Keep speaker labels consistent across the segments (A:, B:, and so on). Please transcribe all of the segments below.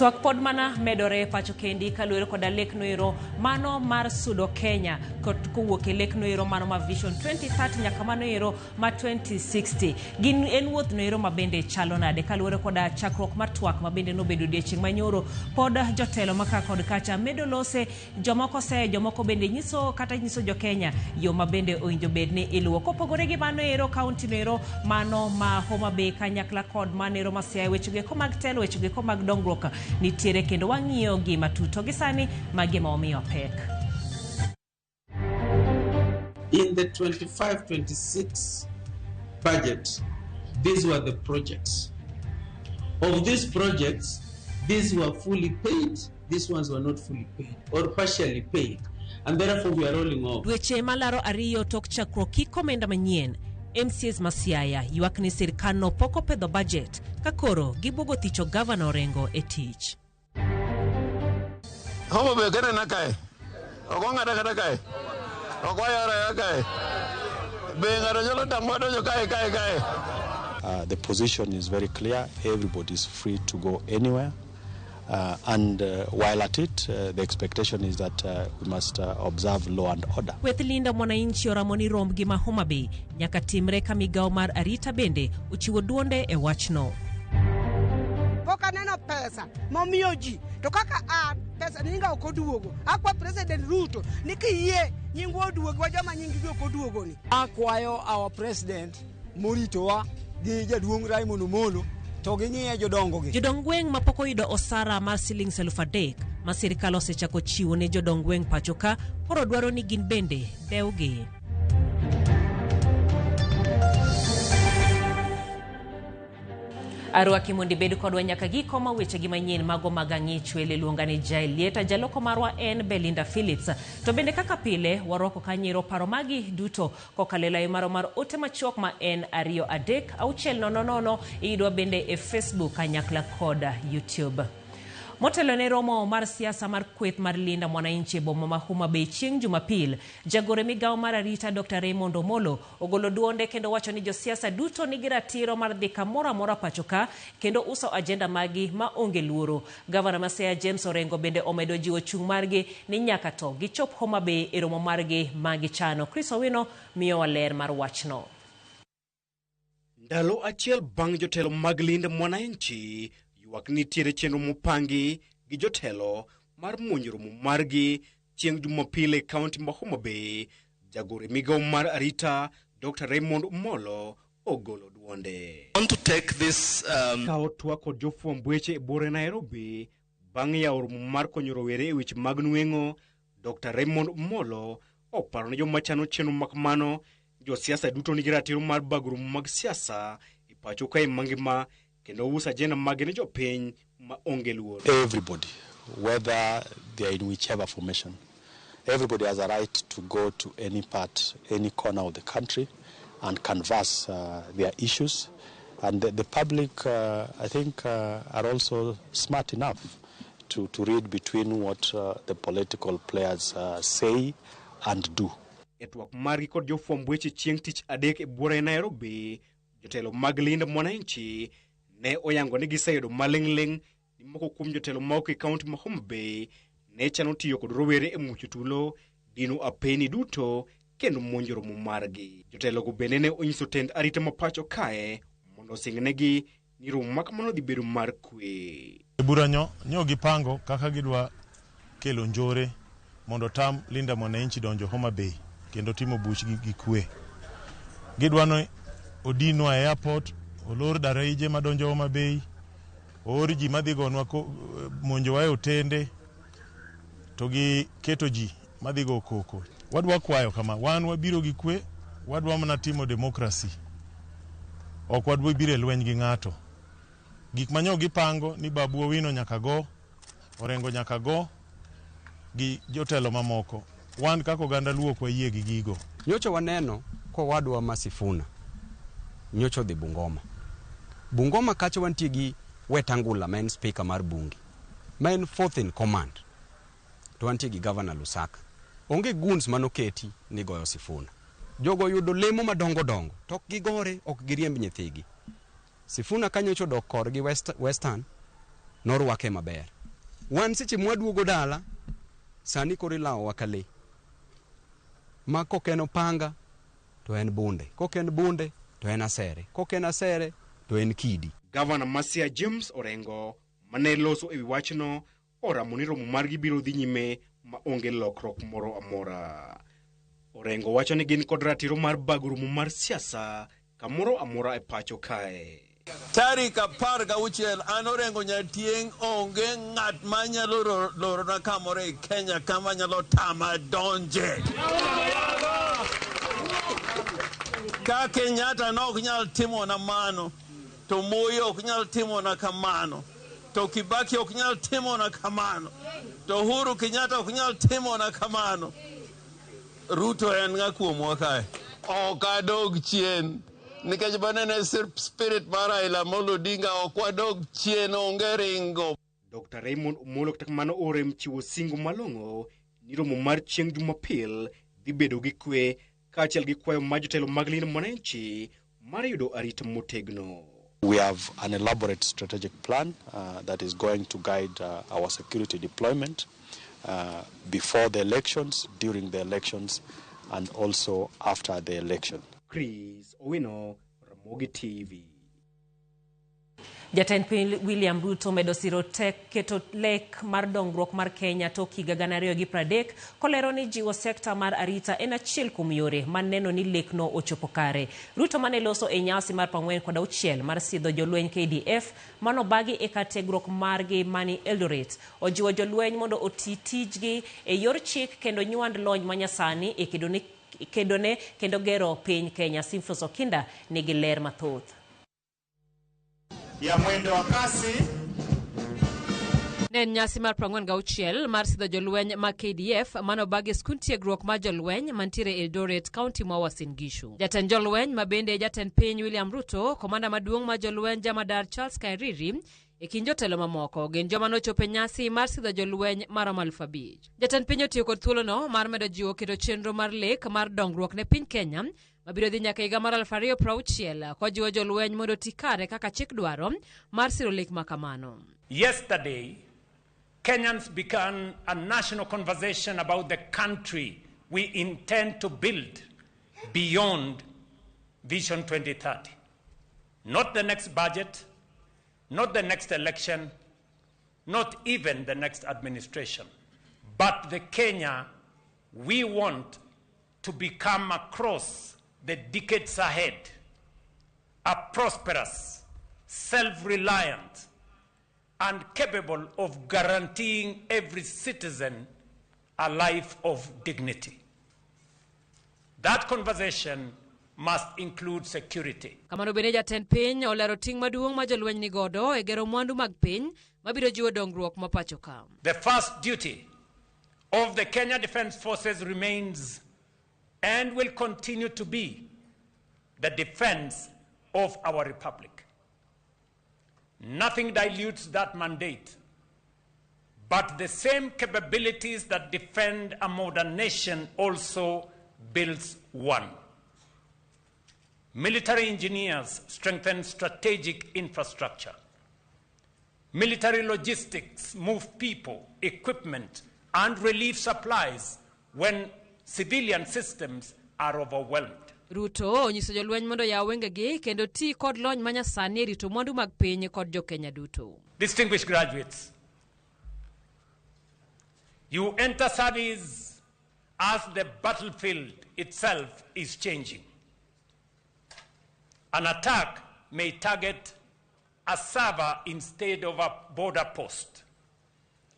A: Twak pod mana medore pacho kendi kaluwore koda lek noero mano mar sudo Kenya kowuok e lek noero mano ma Vision 2030 nyaka mano ero ma 2060. Gin en wuoth noero ma bende chalo nade kaluwore koda chakruok mar twak ma bende nobedo odiechieng' manyoro pod jotelo maka kod kacha medo lose jomoko bende nyiso jo Kenya yo ma bende owinjo bedni iluwo. Kopogore gi mano ero kaunti noero mano ma Homa Bay kanyakla kod mano ero ma Siaya wechege ko mag telo wechege ko mag dongruok nitiere kendo wang'iyo gima tuto gi sani magima omiyo pek.
B: In the 25-26 budget, these were the projects. Of these projects, these were fully paid, these ones were not fully paid or partially paid, and therefore we are rolling off.
A: Dweche malaro ariyo tok chakruok kikomenda manyien, MCAs Masiaya ywak ni sirkal no poko pedho budget kakoro gibugo thicho governor Orengo e tich.
C: Homa Bay kana nakae. Ogongada kada kae. Ogoyara kae. Bengaro jolo tamodo jo kae.
D: The position is very clear. Everybody is free to go anywhere. And while at it, the expectation is that we must observe law and order.
A: Wethlinda mwananchi oramoni rom gi ma Homa Bay nyaka timre ka migao mar arita bende uchiwo duonde e wachno.
E: Poka neno pesa momiyo ji to kaka pesa ninga okoduogo akwa President Ruto nikiyie nyingu oduogo wa joma nyingi okoduogo ni.
F: Akwayo our president moritowa gi jaduong' Raymond Omolo to ging'iye jodongo gi.
A: Jodong gweng' mapok oyudo osara mar shillings 3,000 ma sirkal osechako chiwo ne jodong gweng' pacho ka koro dwaro ni gin bende dewgi. Arwa kimondi bedu kodwa nyaka giko ma weche gi manyien mago magangi chwele luonga ni Jailieta jaloko marwa en Belinda Phillips. To bende kaka pile waroko kanyiro paro magi duto kokalela imaro mar ote machuok ma en 2-3-6-000 idwa bende e Facebook kanyakla koda YouTube. Motelo ne romo mar siasa mar kweth mar linda mwananchi boma ma Homa Bay chieng' Jumapil, jagore migao mar arita Dr. Raymond Omolo ogolo duonde kendo wacho ni josiasa duto nigi ratiro mar dhi kamoro amora pacho ka kendo uso ajenda magi ma onge luoro. Gavana ma Siaya James Orengo bende omedo jiwo chung' margi ni nyaka to gichop Homa Bay e romo margi magi chano. Chris Owino miyo waler mar wachno.
G: Ndalo achiel bang' jotelo mag linda mwananchi ywak nitiere chenro mopangi gi jotelo mar muonyro margi chieng' Jumapil e kaunti ma Homa Bay, jagore migao mar arita Dr. Raymond Omolo ogolo duonde.
H: I want to take this
G: kao twak kod jofwamb weche e bore Nairobi bang' yawo romo mar konyo rowere e weche mag nweng'o. Dr. Raymond Omolo oparo ne joma chano chenro makamano josiasa duto nigi ratiro mar bago romo mag siasa e pacho kae mangima kendo usa ajenda mag ne jopiny ma onge luoro.
D: Everybody, whether they are in whichever formation, everybody has a right to go to any part, any corner of the country and canvass their issues. And the public, I think, are also smart enough to read between what the political players say and do.
G: Etwak margi kod jofwamb weche chieng' tich adek e bura e Nairobi, jotelo mag linda mwananchi ne oyango ni giseyudo maling'ling ni moko kuom jotelo moko e kaunti ma Homa Bay ne chano tiyo kod rowere e mucho tulo dino apeni duto kendo monjo romo margi. Jotelo go bende ne onyiso tend arita mapacho kae mondo sing'negi ni romo makamano dhi bedo mar kwe.
I: Buranyo nyo gipango kaka gidwa kelo njore mondo tam linda mwananchi donjo Homa Bay kendo timo buchgi gi kwe. Gidwano odinwa e airport, olor daraije madonjo Homa Bay, oor ji madhigonwa monjowa e otende, to gi keto ji madhigo koko. Wadwa kwayo kama, wan wabiro gi kwe, wadwa mana timo demokrasi. Ok wadwa biro e lweny gi ng'ato. Gik manyo gipango ni Babu Owino nyaka go, Orengo nyaka go, gi jotelo mamoko. Wan kako ganda luo kwa yie gi gigo.
F: Nyocho waneno kwa wadwa Masifuna. Nyocho dhi Bungoma. Bungoma kacho wantie gi Wetangula, main speaker mar bunge. Main fourth in command. To wantie gi Governor Lusaka. Onge guns manoketi ni goyo Sifuna. Jogo yudo lemo madongo. Tok gigore, ok giriemb nyithigi. Sifuna kanyocho dok kor gi Western, norwake maber. wan seche mwaduogo dala sani kori lao wakale ma kokeno panga to en bunde, koken bunde to en asere, koken asere to en kidi.
G: Governor Masia James Orengo mane loso ewi wachno oramo ni romo margi biro dhi nyime ma onge lokruok moro amora. Orengo wacho ni gin kod ratiro mar bago romo mar siasa kamoro amora e pacho kae.
C: Tarik 16 an Orengo Nyatieng onge ng'at manyalo lorona kamoro e Kenya kama nyalo tama donje. Ka Kenyatta nok nyal timo na mano, to Moi ok nyal timo na kamano, to Kibaki ok nyal timo na kamano, to Uhuru Kenyatta ok nyal timo na kamano. Ruto en ng'a kuomwa kae? Ok adog chien. Nikech banene spirit mar Raila Amolo Odinga ok wadog chien, onge ringo.
G: Dr. Raymond Omolo kata kamano orem chiwo singo malong'o ni romo mar chieng' Jumapil dhi bedo gi kwe kaachiel gi kwayo ma jotelo mag Linda Mwananchi mar yudo arita motegno.
D: We have an elaborate strategic plan that is going to guide our security deployment before the elections, during the elections, and also after the election.
G: Chris Owino, Ramogi TV.
A: Jatend piny William Ruto medo siro tek keto lek mar dongruok mar Kenya tok higa 2030 kolero ni jiwo sekta mar arita en achiel kuom yore maneno ni lekno ochopo kare. Ruto mane loso e nyasi mar 46 mar sidho jolweny KDF manobagi e kategruok margi mani Eldoret ojiwo jolweny mondo oti tijgi e yor chik kendo nywand lony manyasani e kedone kendo gero piny Kenya. Simfos Okinda nigi ler mathoth.
H: Ya mwendo wa kasi
A: nen nyasi mar 46 mar sidho jolweny ma KDF manobagi skund tiegruok mar jolweny mantiere Eldoret County ma Uasin Gishu. Jatend jolweny mabende jatend piny William Ruto, komanda maduong' mar jolweny Jamadar Charles Kairiri e kind jotelo mamoko gin joma nochopo nyasi mar sidho jolweny mar 5,000. Jatend piny otiyo kod thuolono mar medo jiwo keto chenro mar lek mar dongruok ne piny Kenya mabiro dhi nyaka higa mar 2060 kojiwo jolweny mondo ti kare kaka chik dwaro mar siro lek makamano.
H: Yesterday, Kenyans began a national conversation about the country we intend to build beyond Vision 2030. Not the next budget, not the next election, not even the next administration, but the Kenya we want to become across the decades ahead, a prosperous, self-reliant, and capable of guaranteeing every citizen a life of dignity. That conversation must include security.
A: Kamano bende jatend piny olero ting' maduong' ma jolweny ni godo e gero mwandu mag piny mabiro jiwo dongruok ma pacho ka.
H: The first duty of the Kenya Defence Forces remains and will continue to be the defense of our republic. Nothing dilutes that mandate, but the same capabilities that defend a modern nation also builds one. Military engineers strengthen strategic infrastructure. Military logistics move people, equipment, and relief supplies when civilian systems are overwhelmed.
A: Ruto onyiso jolweny mondo yaw wengegi kendo ti kod lony manyasani e rito mwandu mag piny kod jokenya duto.
H: Distinguished graduates, you enter service as the battlefield itself is changing. An attack may target a server instead of a border post.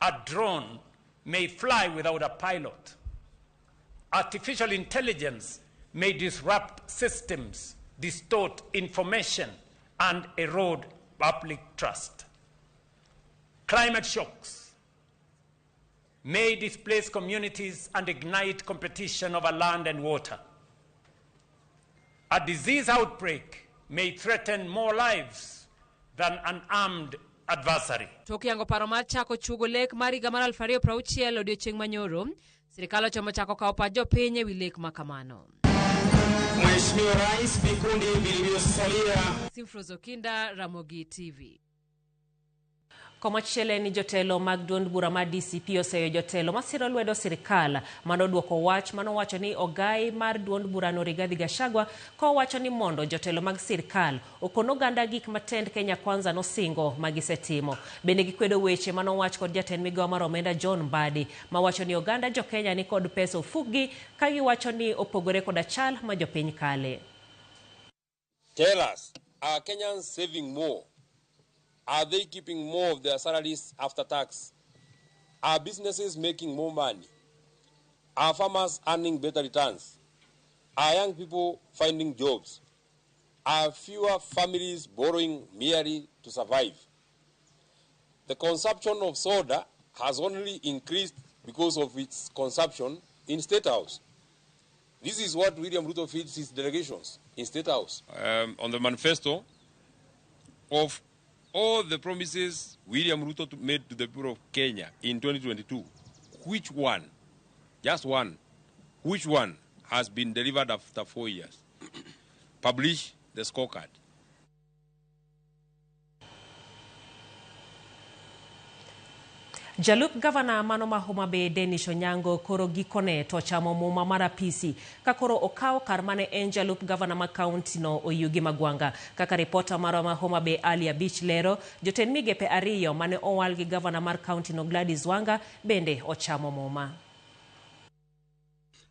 H: A drone may fly without a pilot. Artificial intelligence may disrupt systems, distort information, and erode public trust. Climate shocks may displace communities and ignite competition over land and water. A disease outbreak may threaten more lives than an armed adversary.
A: Tokiango paro mar chako chugo lek mar higa mar 2060 odiochieng' manyoro, sirikal ochomo chako kawo pach jopiny ewi lek makamano.
H: Mheshimiwa Rais, vikundi vilivyosalia.
A: Simfos Okinda, Ramogi TV. Komachiele ni jotelo mag duond bura mar DCP oseyo jotelo masiro lwedo sirikal manoduoko wach manowacho ni ogai mar duond bura no Rigathi Gachagua kowacho ni mondo jotelo mag sirikal okon oganda gik matend Kenya Kwanza nosingo magisetimo. Bende gikwedo weche manowach kod jatend migawo mar omenda John Mbadi mawacho ni oganda jo Kenya ni kod pesa ofugi ka giwacho ni opogore kod achal ma jopiny kale.
J: Tell us, are Kenyans saving more? Are they keeping more of their salaries after tax? Are businesses making more money? Are farmers earning better returns? Are young people finding jobs? Are fewer families borrowing merely to survive? The consumption of soda has only increased because of its consumption in State House. This is what William Ruto feeds his delegations in State House. On the manifesto of all the promises William Ruto made to the people of Kenya in 2022, which one, just one, which one has been delivered after 4 years? Publish the scorecard.
A: Jalup Governor mano ma Homa Bay Dennis Onyango koro gikone to chamo muma mara pisi ka koro okao kar mane en jalup Governor ma county no Oyugi Magwanga. Kaka reporter mara ma Homa Bay Alia Beach lero, joten migepe ariyo mane owal gi Governor mar county no Gladys Wanga bende ochamo muma.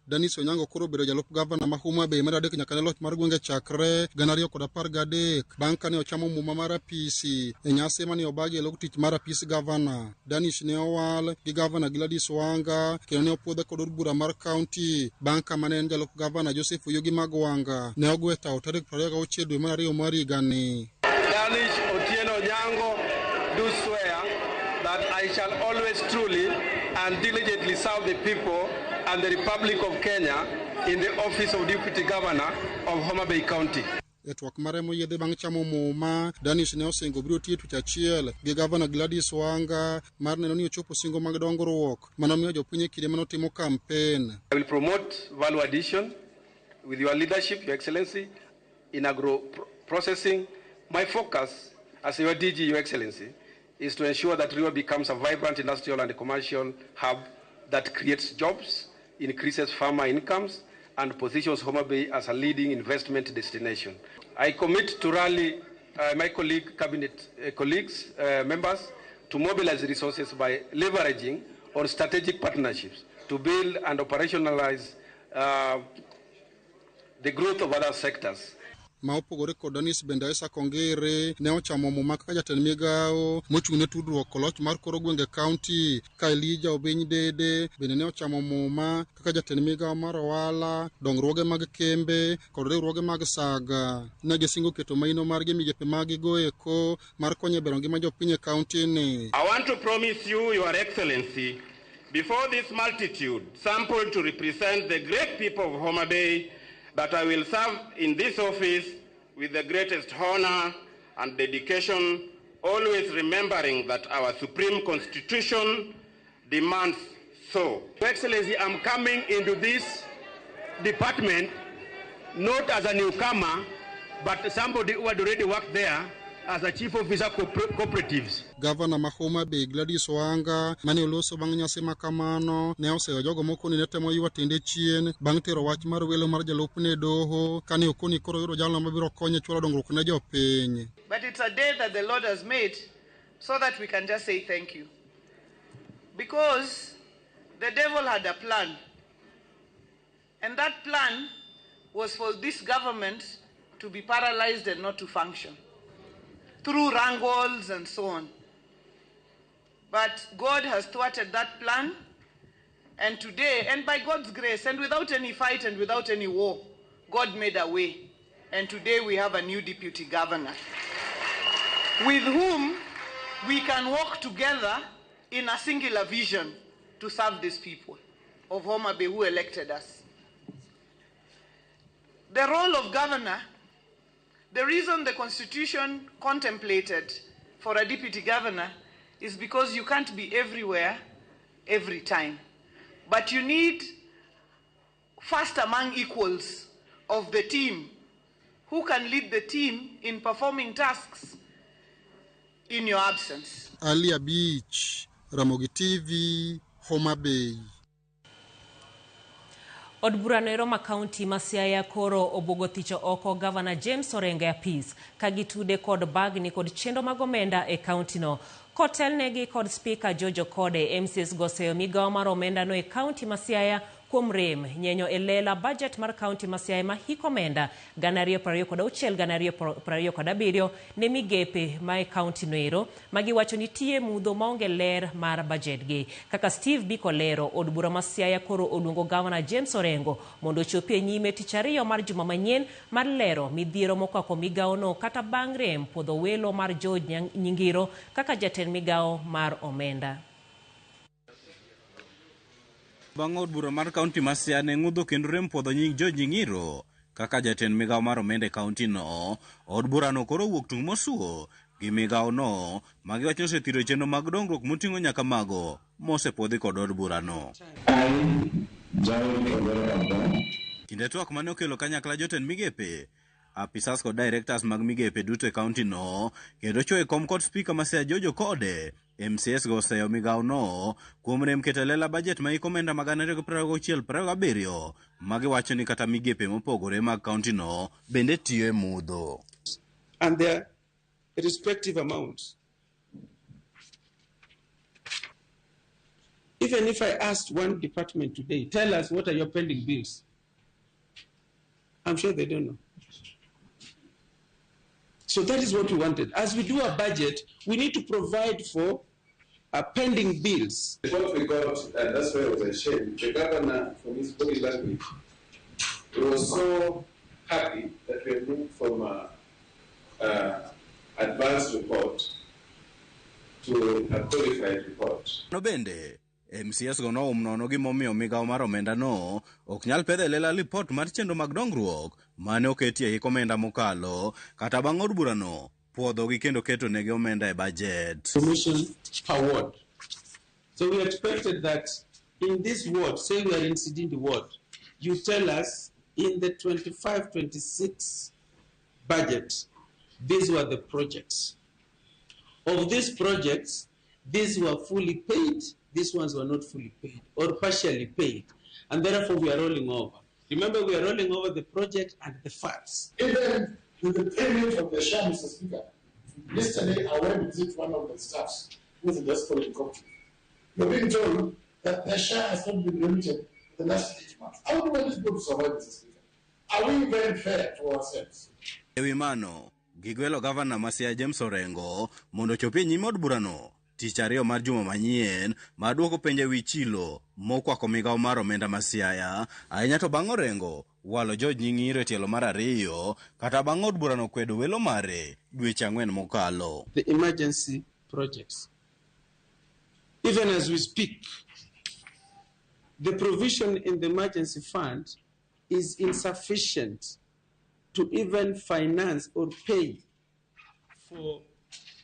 K: Dennis Onyango koro bedo jalup Governor ma Homa Bay mar adek nyaka ne loch mar gwenge chakre 2013 bang' kane ochamo muma mar apisi e nyasi mane obagi e log tich mar apis Governor. Dennis ne owal gi Governor Gladys Wanga kendo ne opuodhe kod od bura mar county bang' kama ne en jalup Governor Joseph Oyugi Magwanga ne ogwe tao tarik 26 dwe mar 2 mar higani.
L: Dennis Otieno Onyango do swear that I shall always truly and diligently serve the people and the Republic of Kenya in the office of Deputy Governor of Homa Bay County.
K: Etwak mare moyedhe bang' chamo muma, Dennis ne osingo biro tiyo tich achiel gi Governor Gladys Wanga mar neno ni ochopo singo mag dongruok manomiyo jopiny kinde manotimo campaign.
L: I will promote value addition with your leadership, Your Excellency, in agro-processing. My focus as your DG, Your Excellency, is to ensure that Rio becomes a vibrant industrial and commercial hub that creates jobs, increases farmer incomes, and positions Homa Bay as a leading investment destination. I commit to rally my cabinet colleagues, members, to mobilize resources by leveraging on strategic partnerships to build and operationalize the growth of other sectors.
K: Ma opogore kod Dennis bende Isa Kongere ne ochamo muma kaka jatend migawo mochung'ne tudruok koloch mar koro gwenge county ka Elijah Obiny Dede bende ne ochamo muma kaka jatend migawo mar ohala, dongruoge mag kembe kod riwruoge mag saga. Ne gisingo keto maino margi migepe magigo eko mar konyo bero ngima jopiny e county ni.
L: I want to promise you, Your Excellency, before this multitude sampled to represent the great people of Homa Bay, that I will serve in this office with the greatest honor and dedication, always remembering that our Supreme Constitution demands so. Your Excellency, I'm coming into this department not as a newcomer, but somebody who had already worked there as a chief officer cooperatives.
K: Governor ma Homa Bay Gladys Wanga mane oloso bang' nyasi makamano ne oseyo jogo moko ni netemo ywa tinde chien bang' tero wach mar welo mar jalupne doho kane okoni koro yoro jalno mabiro konye chwalo dongruok ne jopiny.
M: But it's a day that the Lord has made so that we can just say thank you. Because the devil had a plan. And that plan was for this government to be paralyzed and not to function through wrangles and so on. But God has thwarted that plan, and today, and by God's grace, and without any fight and without any war, God made a way. And today we have a new deputy governor with whom we can work together in a singular vision to serve these people of Homa Bay who elected us. The role of governor, the reason the Constitution contemplated for a deputy governor is because you can't be everywhere, every time. But you need first among equals of the team who can lead the team in performing tasks. in your absence.
K: Alia Beach, Ramogi TV, Homa Bay.
A: Od bura no Roma County ma Siaya koro obuogo thicho oko Governor James Orengo apis kagitude kod bagni kod chendo mag omenda e county no. Kotelnegi kod Speaker George Okode, MCs goseyo migawo mar omenda no e county ma Siaya kuom rem nyenyo elela budget mar county ma Siaya ma hik omenda 2026-2027 ne migepe ma e county no ero magiwacho nitie mudho maonge ler mar budget gi. Kaka Steve Biko lero, od bura ma Siaya koro oluongo Governor James Orengo mondo ochopie nyime tich ariyo mar juma manyien mar lero midhiero mokwako migawo no kata bang' rem podho welo mar George Nyingiro kaka jatend migawo mar omenda.
N: Bang' od bura mar kaunti ma Siaya ne ng'udho kendo rem podho nying George Nyingiro kaka jatend migawo mar omenda e kaunti no, od bura no koro wuok tung' mosuo gi migawo no magiwacho osethiro chenro mag dongruok moting'o nyaka mago mosepodhi kod od bura no. Kinde twak mane okelo kanyakla jotend migepe, apisas kod directors mag migepe duto e kaunti no kendo choe kom kod Speaker ma Siaya George Okode, MCS goseyo migawo no kuom rem keto lela budget ma hik omenda mag 2026-2027 magiwacho ni kata migepe mopogore mag kaunti no bende tiyo e mudho.
B: And their respective amounts. Even if I asked one department today, tell us what are your pending bills, I'm sure they don't know. So that is what we wanted. As we do a budget, we need to provide for pending bills.
O: What we got, and that's why it was a shame, the governor, from his body language, he was so happy that we had moved from advanced report to a qualified report.
N: No bende, MCS go no nono gi momiyo migawo mar omenda no ok nyal pedho lela report mar chenro mag dongruok mane oketie hik omenda mokalo kata bang' od bura no puodho gi kendo keto negi omenda e budget.
B: Commission per ward. So we expected that in this ward, say we are in Sidindi ward, you tell us in the 25-26 budget, these were the projects. Of these projects, these were fully paid, these ones were not fully paid or partially paid, and therefore we are rolling over. Remember, we are rolling over the project and the funds.
P: Even with the payment of the share, Mr. Speaker, yesterday I went to visit one of the staffs who is just for helicopter. You're being told that the share has not been remitted in the last 8 months. How do we want this to survive, Mr. Speaker? Are we very fair to ourselves?
N: Ewi mano, gigwelo Governor ma Siaya James Orengo mondo chopie nyime od bura no tich ariyo mar juma manyien mar duoko penje wi chilo mokwako migawo mar omenda ma Siaya ahinya to bang' Orengo walo George Nyingiro e tielo mar ariyo kata bang' od bura no kwedo welo mare dweche 4 mokalo.
B: The emergency projects. Even as we speak, the provision in the emergency fund is insufficient to even finance or pay for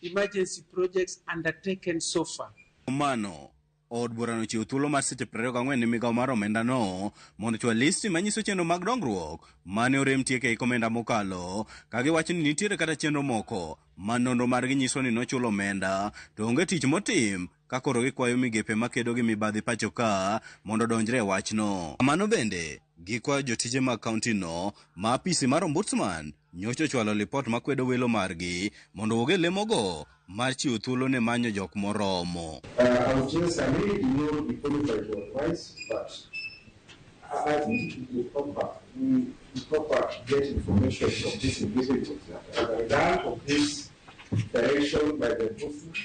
B: emergency projects undertaken so far.
N: Mano, od bura no chiwo thuolo mar seche 24 ne migawo mar omenda no mondo chwa listi manyiso chenro mag dongruok mane orem tieke hik omenda mokalo kagiwacho ni nitiere kata chenro moko ma nonro margi nyiso ni nochulo omenda to onge tich motim ka koro gikwayo migepe makedo gi mibadhi pacho ka mondo donjre e wachno. Mano bende gikwayo jotije mag kaunti no ma apisi mar ombudsman nyocho chwalo lipot makwedo welo margi mondo woge lemogo mar chiwo thuolo ne manyo jok moromo.
P: I really ignore the qualified advice, but I think it will proper get information from this individual. As a result of this direction by the ombudsman.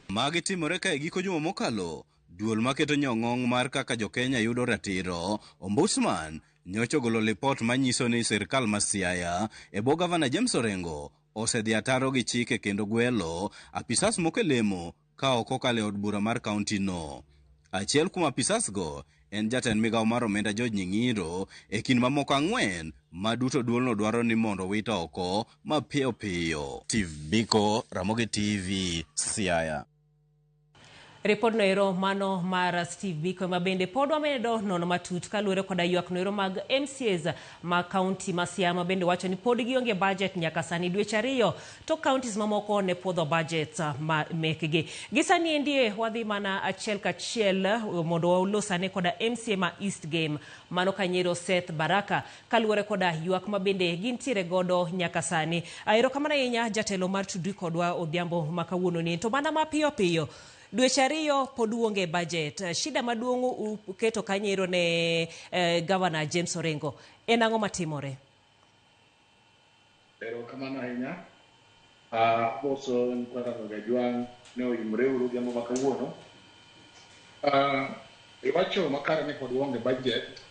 N: Magi timore ka e giko juma mokalo, duol maketo nyong'ong mar kaka jo Kenya yudo ratiro, ombudsman nyocho golo lipot manyiso ni sirkal ma Siaya e bwo Governor James Orengo osedhi ataro gi chike kendo gwelo apisas moko e lemo ka ok okalo e od bura mar kaunti no. Achiel kuom apisas go en jatend migawo mar omenda George Nyingiro e kind mamoko 4 ma duto duolno dwaro ni mondo wit oko mapiyo piyo. Steve Biko, Ramogi TV, Siaya.
A: Report noero mano mar Steve Biko mabende pod wamedo nono matut kaluwore koda ywak noero mag MCAs ma county ma Siaya bende wacho ni pod gionge budget nyaka sani dweche ariyo to counties mamoko ne puodho budget ma mekgi. Gisani endie wadhi mana achiel kachiel mondo walosane koda MCA ma East Game mano Kanyero Seth Baraka kaluwore koda ywak mabende gintiere godo nyaka sani. Aero kamana yenya jatelo mar tudri kodwa Odhiambo makawuono ni to mana mapiyo piyo dweche ariyo pod uonge budget. Shida maduong' uketo Kanyero ne Governor James Orengo. En ang'o matimore?
P: Pero kamano ahinya. Boso nkwara Gajwang ne oyimre uru Odhiambo makawuono. Iwacho makare ni pod uonge budget.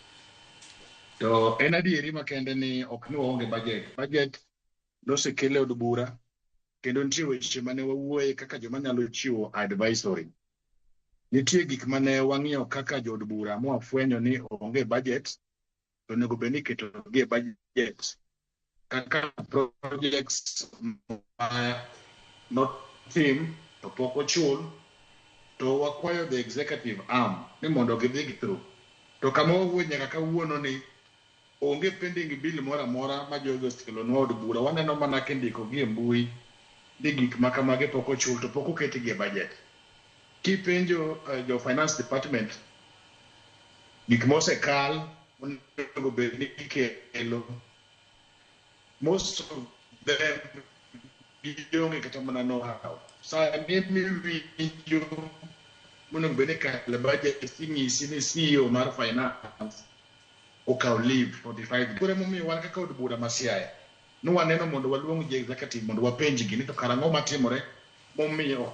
P: To en adieri makende ni ok ni uonge budget. Budget nosekele od bura. Kendo nitie weche mane wawuoye kaka joma nyalo chiwo advisory. Nitie gik mane wang'iyo kaka jod bura mwafwenyo ni onge budget, to nego beni keto gi budget. Kaka projects not team to pok ochul, to wakwayo the executive arm ni mondo gidhi through. To kama wawuoye nyaka kawuono ni onge pending bill moro amora ma jogo okelonwa od bura. Waneno mana kindiko gi e mbui ni gik makamage pok ochul to pok oketi gi budget. Kipenjo jo finance department gik mosekal onego bed ni ikelo, most of them gionge kata mana know-how. Sa miwinjo monego bed ni kale budget ing'isi ni CEO mar finance okaw leave 45. Kore momiyo wan kaka od bura ma Siaya waneno mondo waluong ji executive mondo wapenji gini to karang'o matimore momiyo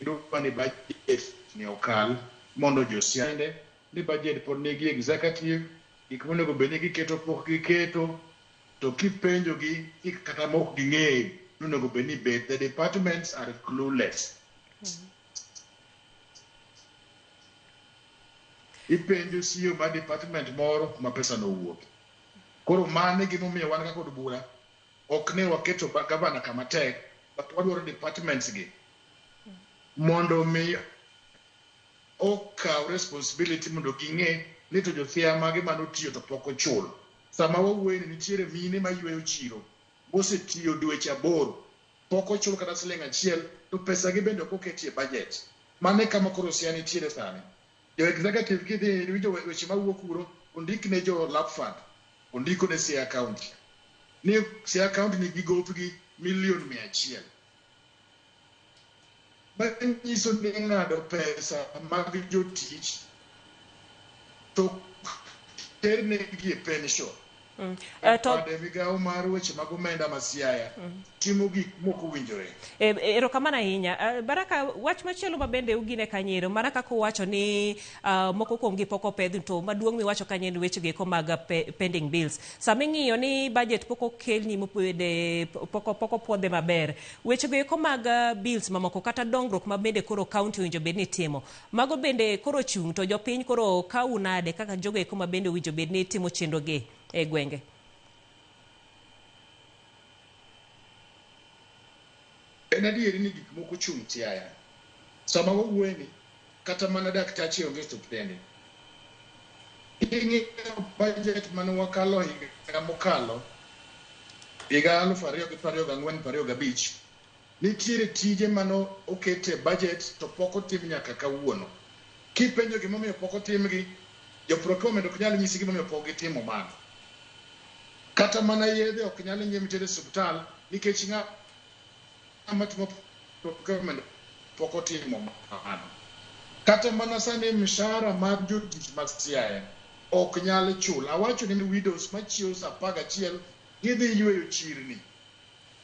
P: dwa ni budget ni okal mondo jo Siaya ni budget pod nigi executive gik monego bed ni giketo pok giketo, to kipenjo gi kata mok ging'eyo onego bed ni bet. The departments are clueless. Ipenjo CEO mar department moro ma pesa no wuok. Koro mane gimomiyo wan kaka od bura ok ne waketo gavana kama tek, but wadwaro departments gi mondo mi okaw responsibility mondo ging'e ni to jothiaya mage manotiyo to pok ochul. Sama wawuoye ni nitiere mine ma yweyo chiro mosetiyo dweche 8 pok ochul kata siling achiel, to pesa gi bende ok oketie budget. Mane kama koro Siaya nitiere sani. Jo executive gi dhi winjo weche mawuok kuro ondik ne jo lab fund, ondiko ne Siaya County ni Siaya County ni gigopgi $100,000. Manyiso ni ng'ado pesa mag jotich to terne gi pension. To migawo mar weche mag omenda ma Siaya timo gik moko winjore.
A: Erokamano ahinya. Baraka, wach machielo mabende ugine Kanyero mana kaka uwacho ni moko kuom gi pok opedh, to maduong' miwacho kanyo ni weche geko mag pending bills. Sama ing'iyo ni budget pok okelni mopwede pok opuodhe maber, weche geko mag bills mamoko kata dongruok mabende koro county winjo bed ni timo, mago bende koro chung' to jopiny koro kaunade kaka jogo eko mabende winjo bed ni timo chenro gi e gwenge.
P: En adieri ni gik moko chung' Siaya. Sama wawuoye ni kata mana daktachi onge suptende. Ing'e budget mane wakalo higa mokalo, higa 2024-25, nitiere tije mano okete budget to pok otim nyaka kawuono. Kipenjo gimomiyo pok otimgi, jo procurement ok nyal nyisi gimomiyo pok gitimo mano. Kata mana yedhe ok nyal nyiew tere hospital nikech ng'ama timo procurement pok otimo mano. Kata mana sani mshahara mag jotich mag Siaya ok nyal chul. Awacho ni widows machiwo sa 11 gidhi yweyo chirni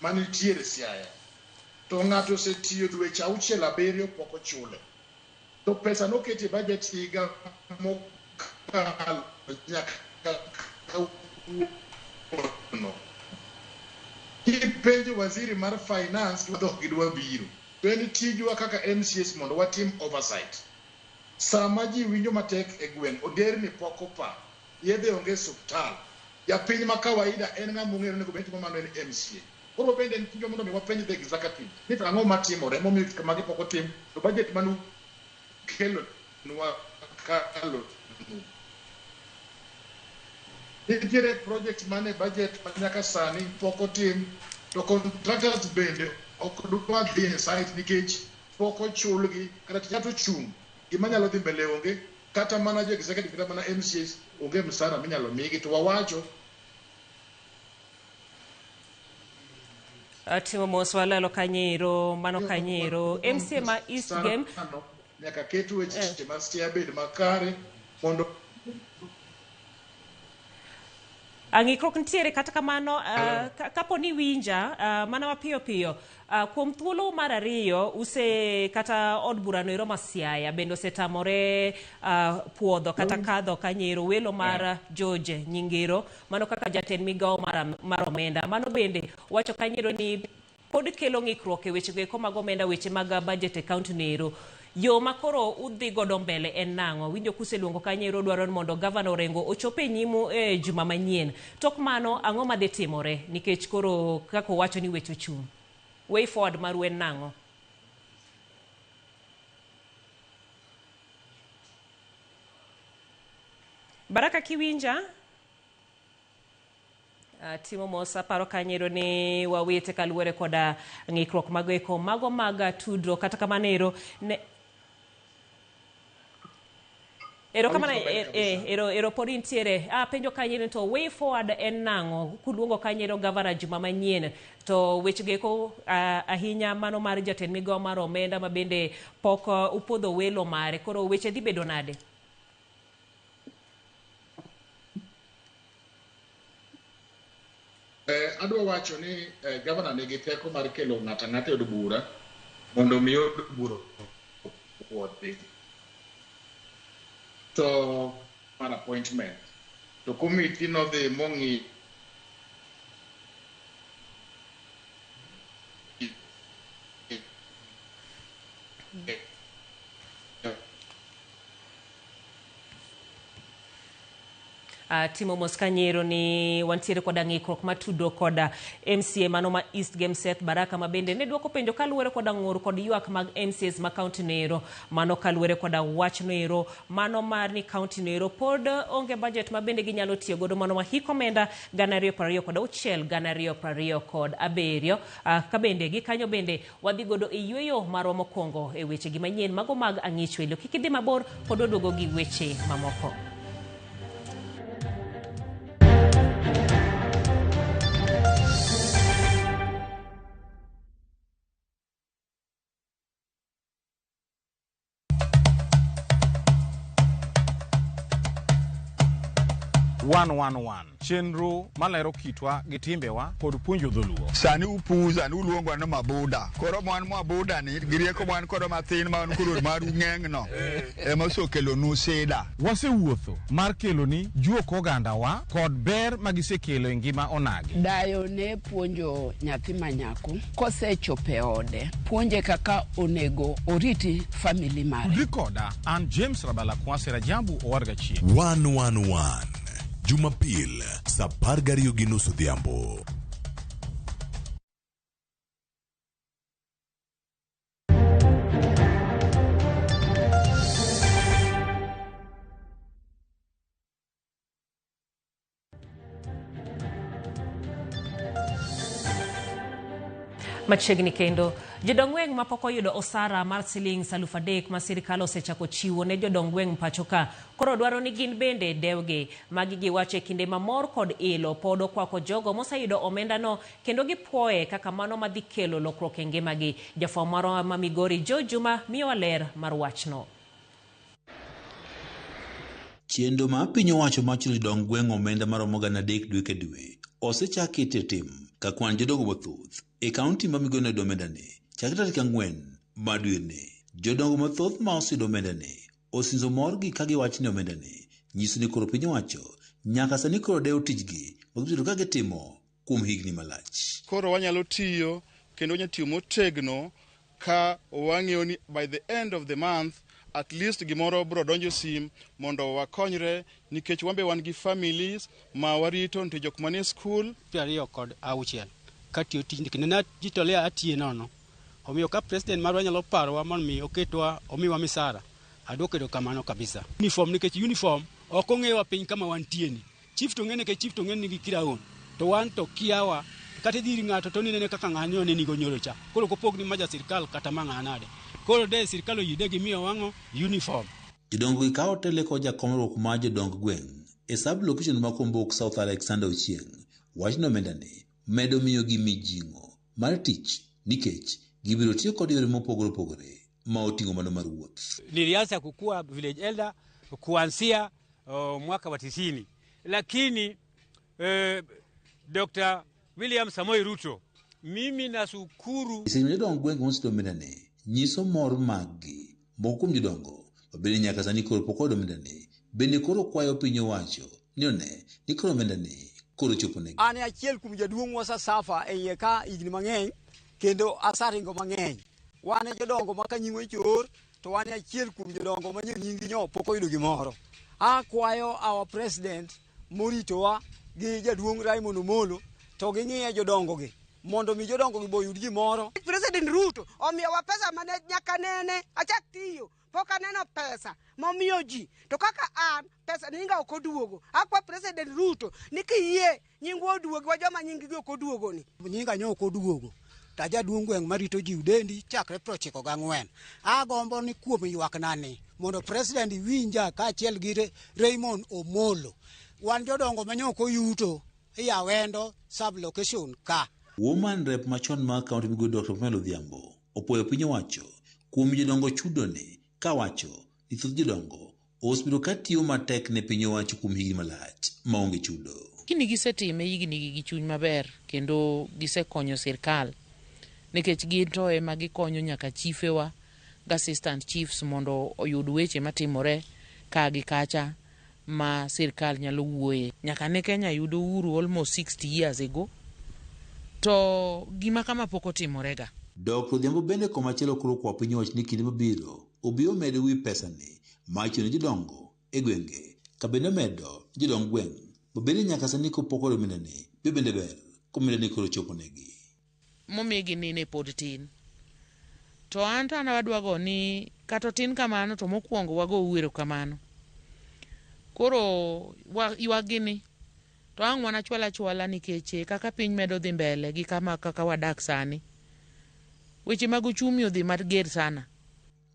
P: manitiere Siaya, to ng'ato osetiyo dweche 6-7 pok ochule. To pesa noketi budget higa mokalo nyaka no. Kipenjo waziri mar finance wadok gidwa biro. To en tijwa kaka MCS mondo watim oversight. Sama ji winjo matek e gweng' oderni pok opa, yedhe onge suptal, japiny ma kawaida en ng'ama ong'ere nego bed mano en MCA. Koro bende en tijwa mondo mi wapenj the executive ni to ang'o matimore momiyo gik magi pok otim, to budget manu kelo nwa kalo. Nitiere project mane budget manyaka sani poko tim to contractors bende ok dwa dhi e site nikech poko chulgi kata chato chung gima nyalo dhi mbele onge kata mana jo executive kata mana MCs onge msara minyalo migi to wawacho
A: Timo moswalalo kanyero mano kanyero MCA ma East Game
P: nyaka ketu e chike ma stia bed makare mondo
A: ang'ikruok ntiere kata kamano kapo ni winja mana mapiyo piyo kuom thuolo mar ariyo use kata od burano ero Masiaya bende osetamore puodho kata kadho kanyero welo mar George Nyingiro mano kaka jatend migao mar omenda mano bende wacho kanyero ni pod kelo ng'ikruok e weche go mag omenda weche mag budget e county nero yo makoro udhi godo mbele en nang'o winjo kuseluongo kanyero dwaro mondo governor Orengo ochope nyimu e juma manyien tok mano ang'o madhi timore nikech koro kako wacho ni weche chung way forward mar wen nang'o Baraka kiwinja Timo Mosa paro kanyero ni wawete kaluwore koda ng'ikruok mago mag tudro kata kamanero ne Ero kamana ero podi ntiere penjo kanyero to way forward en nang'o kuluongo kanyero governor juma manyien to weche geko ahinya mano mar jatend migao mar omenda ma bende pok upodho welo mare koro weche dhi bedo nade
P: adwa wacho ni governor nigi teko mar kelo ng'ata ng'ata od bura mondo mi od bura puodhi to mar appointment to committee no dhi mongi
A: Timo Moskanyero ni wantiere koda ng'ikruok matudro koda MCA mano ma East Game Seth Baraka mabende ne duoko penjo kaluwore koda ng'ur kod ywak mag MCAs ma county nero mano kaluwore koda wach nero mano mar ni county nero pod onge budget mabende ginyalo tiyo godo mano ma hik omenda 2020 koda 2020 kod abiriyo kabende gikanyo bende wadhi godo e yweyo marwa mokwongo e weche gi manyien mago mag ang'ich welo kik idhi mabor pod oduogo gi weche mamoko
Q: chenro malero kitwa gi timbewa kod puonjo dholuo
R: sani upuza ni uluongo ni mabuda koro mwan mabuda ni girieko mwan koro mathin man koro maru ng'eng'no ema osokelo nu sida
Q: wasewuotho mar kelo ni juok ogandawa kod ber magisekelo e ngima onagi
S: dayo ne puonjo nyathi manyako kosechope ode puonje kaka onego oriti family mare
Q: rikoda an James Rabalakwase Jambu owarga chien
T: 111 Jumapil saa 12:30 odhiambo.
A: Machiegni kendo jodong gweng' mapok oyudo osara mar shillings 3,000 ma sirkal osechako chiwo ne jodong gweng' pachoka koro dwaro ni gin bende dewgi magi giwacho kinde mamor kod ilo pod okwako jogo moseyudo omenda no kendo gipuoye kaka mano madhi kelo lokruok e ngimagi jafwambo marwa ma Migori Joe Juma miyo ler mar wachno
U: Chenro ma piny owacho machulo jodong gweng' omenda maromo 3 dwe ka dwe osechaki e tim ka kwan jodogo mathoth e kaunti ma Migori noyudo omendani chakre tarik 4 ma dweni. Jodongo mathoth ma oseyudo omendani osinzo morgi ka giwacho ni omendani nyiso ni koro piny owacho nyaka sani koro dewo tijgi magibiro ka gitimo kuom higni malach.
V: Koro wanyalo tiyo kendo wanyalo tiyo motegno ka wang'eyo ni by the end of the month at least gimoro bro donjo sim mondo wakonyre nikech wambe wan gi families ma warito nte jok manie school
W: 26 katiyo tijni kendo na jitolea atiye nono omiyo ka president marwa nyalo parowa mondo mi oketwa omiwa misara Adwoko erokamano kabisa. Uniform nikech uniform ok ong'ewa piny kama wantieni. Chief to ng'ene ke chief to ng'ene nigi kiraon. To wan to kiawa kata dhiri ng'ato to nene kaka ng'ani onenigo nyoro cha. Koro kopogni maja sirkal kata mang'anade. Koro de sirkal oyide gimiyo wang'o uniform.
U: Jodongo ikawo tele ko jakomruok mar jodong gweng' e sub location ma Kombok South Alexander Ochieng. Wachno omendani medo miyo gi mijing'o mar tich nikech gibiro tiyo kod yore mopogore opogore ma oting'o mano mar wuoth.
W: Nilianza kukua village elder kuanzia mwaka wa 90, lakini Dr. William Samoei Ruto mimi nashukuru.
U: Jodong gweng' onsido omendani nyiso mor maggi. Moko kuom jodongo bende nyaka sani koro pok oyudo omendani, bende koro kwayo piny owacho ni one ni koro omendani koro chopo negi.
E: An achiel kuom jaduong' wasasafa e iye ka higni mang'eny kendo asaringo mang'eny. Wan jodongo ma ka nyingwa chor to wan achiel kuom jodongo ma nyingi nyo pok oyudo gimoro. Akwayo our president moritowa gi jaduong' Raymond Omolo to ging'iye jodongo gi mondo mi jodongo gi boyud gimoro.
F: President Ruto omiyowa pesa mane nyaka nene achak tiyo pok aneno pesa momiyo ji to kaka an pesa ninga ok oduogo. Akwa President Ruto ni kiyie nyingwa oduogo wa joma nyingi gi ok oduogo ni.
E: Nyinga nyo ok oduogo. Ta jaduong' gweng' marito ji udendi chakre 94. Agombo ni kuom ywak nani mondo president winja ka achiel gi Raymond Omolo. Wan jodongo manyo ok oyuto ya wendo sub location ka.
U: Woman rep machon ma kaunti migo Dr. Pamela Odhiambo opoyo piny owacho kuom jodongo chudone ka wacho ni thoth jodongo osebiro ka tiyo matek ne piny owacho kuom higni malach maonge chudo.
I: Kini gisetime higni gi chuny maber kendo gisekonyo sirkal nikech gin to ema gikonyo nyaka chiefewa ga assistant chiefs mondo oyud weche matimore ka gi kacha ma sirkal nyalo wuoye. Nyaka ne Kenya yudo uhuru almost 60 years ago. To gima kama pok otimorega.
U: Dr. Odhiambo bende komachielo koro kwa piny owacho ni kinde mabiro obiro medo wi pesani ma ichulo jodongo e gwenge ka bende medo jodong gweng' bende nyaka sani kopok oyudo omendani bende ber komendani koro chopo negi.
I: Momigi nene pod tin. To anta wadwago ni kato tin kamano to mokwongo wago uwero kamano. Koro ywagini to ang' wana chwala nikech kaka piny medo dhi mbele gi kaka wadak sani. Weche mag uchumi odhi mager sana.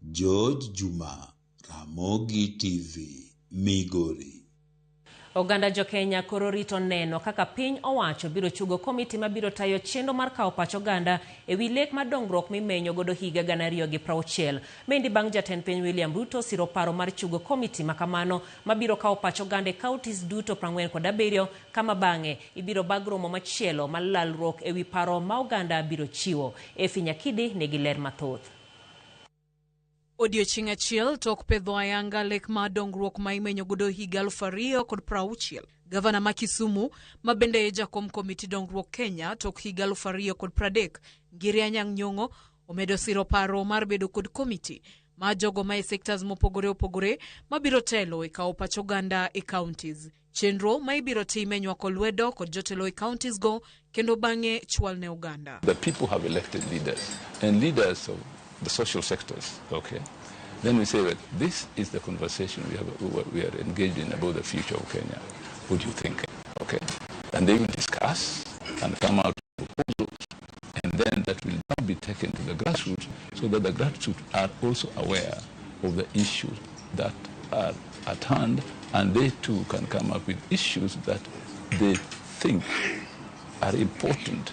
U: George Juma, Ramogi TV, Migori.
A: Oganda jo Kenya koro rito neno kaka piny owacho biro chugo komiti mabiro tayo chenro mar kawo pach oganda e wi lek madongruok mimenyo godo higa 2060. Mendi bang' jatend piny William Ruto siro paro mar chugo komiti makamano mabiro kawo pach oganda e counties duto 47 kama bang'e ibiro bag romo machielo malalruok e wi paro ma oganda biro chiwo. Efi Nyakidi negi ler mathoth.
X: Odiochieng' achiel tok pedho ayanga lek ma dongruok ma imenyo godo higa 2060. Gavana ma Kisumu ma bende e jakom komiti dongruok Kenya tok higa 2030 Ngiri Anyang' Nyong'o omedo siro paro mar bedo kod komiti ma jogo ma e sectors mopogore opogore mabiro telo e kawo pach oganda e counties. Chenro ma ibiro time nywako lwedo kod jotelo e counties go kendo bang'e chwal ne oganda.
Y: The people have elected leaders and leaders of the social sectors, okay? Then we say that this is the conversation we are engaged in about the future of Kenya. What do you think? Okay? And they will discuss and come out with proposals, and then that will now be taken to the grassroots so that the grassroots are also aware of the issues that are at hand, and they too can come up with issues that they think are important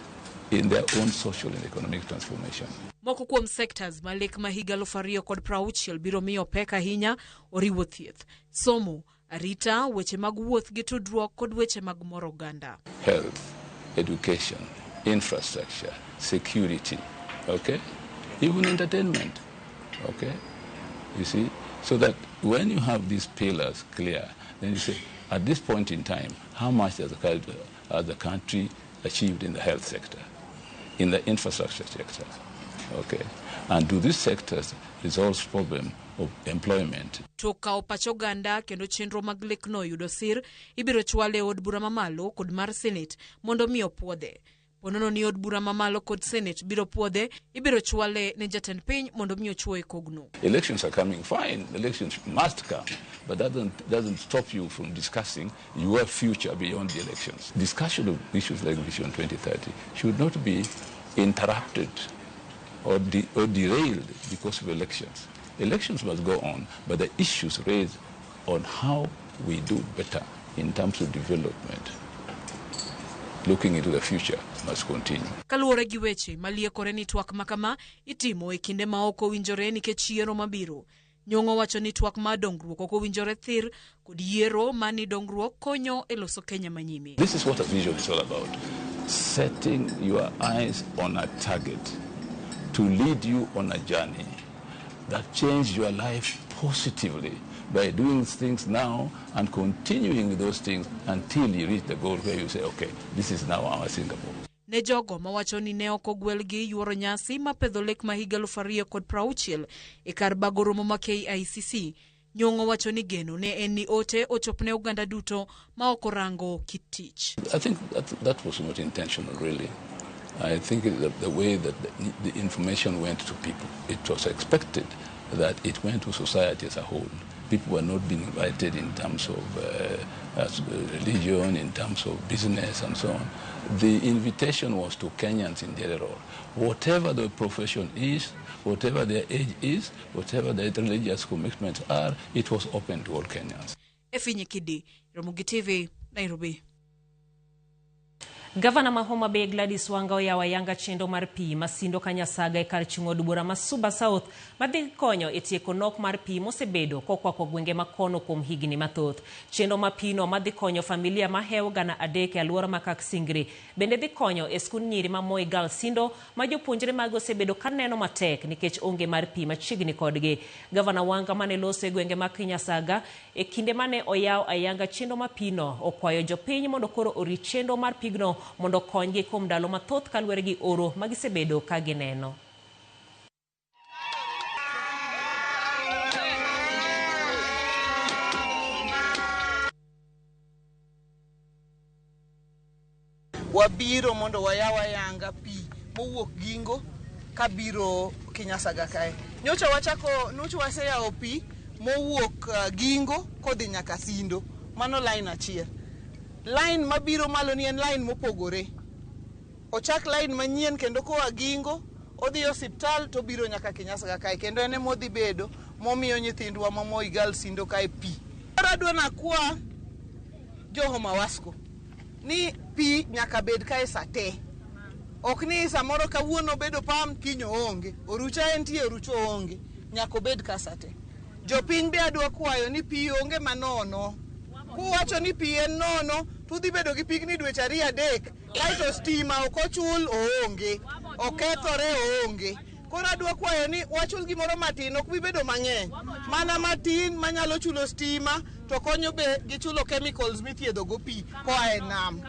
Y: in their own social and economic transformation.
X: Moko kuom sectors malek mahiga 2060 biro miyo pek ahinya oriwo thieth, somo, arita, weche mag wuoth gi tudruok kod weche mag moro oganda.
Y: Health, education, infrastructure, security, okay? Even entertainment, okay? You see? So that when you have these pillars clear, then you say, at this point in time, how much has the country achieved in the health sector, in the infrastructure sector? Okay. And do these sectors resolve problem of employment?
X: Toka opach oganda kendo chenro mag lekno yudo sir ibiro chwale od bura mamalo kod mar Senate mondo mi opuodhe. Ponono ni od bura mamalo kod Senate biro puodhe ibiro chwale ne jatend piny mondo miyo chuo kogno.
Y: Elections are coming, fine. Elections must come, but that doesn't stop you from discussing your future beyond the elections. Discussion of issues like Vision 2030 should not be interrupted or derailed because of elections. Elections must go on, but the issues raised on how we do better in terms of development, looking into the future, must continue.
X: Kaluwore gi weche maliekore ni twak makama itimo e kinde ma ok owinjore nikech yiero mabiro. Nyong'o wacho ni twak ma dongruok ok owinjore thir kod yiero ma ni dongruok konyo e loso Kenya manyime.
Y: This is what a vision is all about. Setting your eyes on a target to lead you on a journey that change your life positively by doing things now and continuing those things until you reach the goal where you say, okay, this is now our Singapore.
X: Ne jogo mawacho ni ne ok ogwel gi yuoro nyasi ma pedho lek ma higa 2060 e kar bago romo ma KICC. Nyong'o wacho ni geno ne en ni ote ochopne Uganda duto ma ok orango kit tich.
Y: I think that was not intentional, really. I think the way that the information went to people, it was expected that it went to society as a whole. People were not being invited in terms of religion, in terms of business and so on. The invitation was to Kenyans in general. Whatever the profession is, whatever their age is, whatever their religious commitments are, it was open to all Kenyans.
X: Efinye Kidi, Ramogi TV, Nairobi.
A: Gavana ma Homa Bay Gladys Wanga oyawo yanga chendo mar pi masindo Kanyasaga e kar chungo od bura ma Suba South madhi konyo e tieko nok mar pi mosebedo kokwako gwenge makono kuom higni mathoth. Chendo ma pino madhi konyo familia ma hewo gana 3 e alwora ma Kaksingri bende dhi konyo e skund nyiri ma Moi Girls Sindo ma jopuonjre mag osebedo kaneno matek nikech onge mar pi machiegni kodgi. Gavana Wanga mane loso e gwenge ma Kanyasaga e kinde mane oyawo ayanga chendo ma pino okwayo jopiny mondo koro orit chendo mar pigno mondo konygi kuom ndalo mathoth kaluwore gi oro magisebedo ka gineno.
M: Wabiro mondo wayawa yanga pi mowuok Gingo kabiro Kinyasaga kae. Nyocha waseyawo pi mowuok Gingo kodhi nyaka Sindo. Mano line achiel. Line mabiro malo ni en line mopogore. Ochak line manyien kendo koa Gingo odhi osiptal to biro nyaka Kinyasaga kae kendo ene modhi bedo momiyo nyithindwa ma Moi Girls Sindo kae pi. Adwa na kwa Homa Wasco ni pi nyaka bed kae sate. Ok ni samoro kawuono bedo pam kinyo onge. Orucha entie orucho onge. Nyaka bed ka sate. Jopiny be adwa kwayo ni pi onge manono. Kuwacho ni pi en nono, tudhi bedo gi pigni dweche 2-3, kaito stima ok ochul oonge, okethore oonge. Koro adwa kwayo ni wachul gimoro matin, ok bi bedo mang'eny. Mana matin manyalo chulo stima, to konyo be gi chulo chemicals mithiedho go pi koa e nam.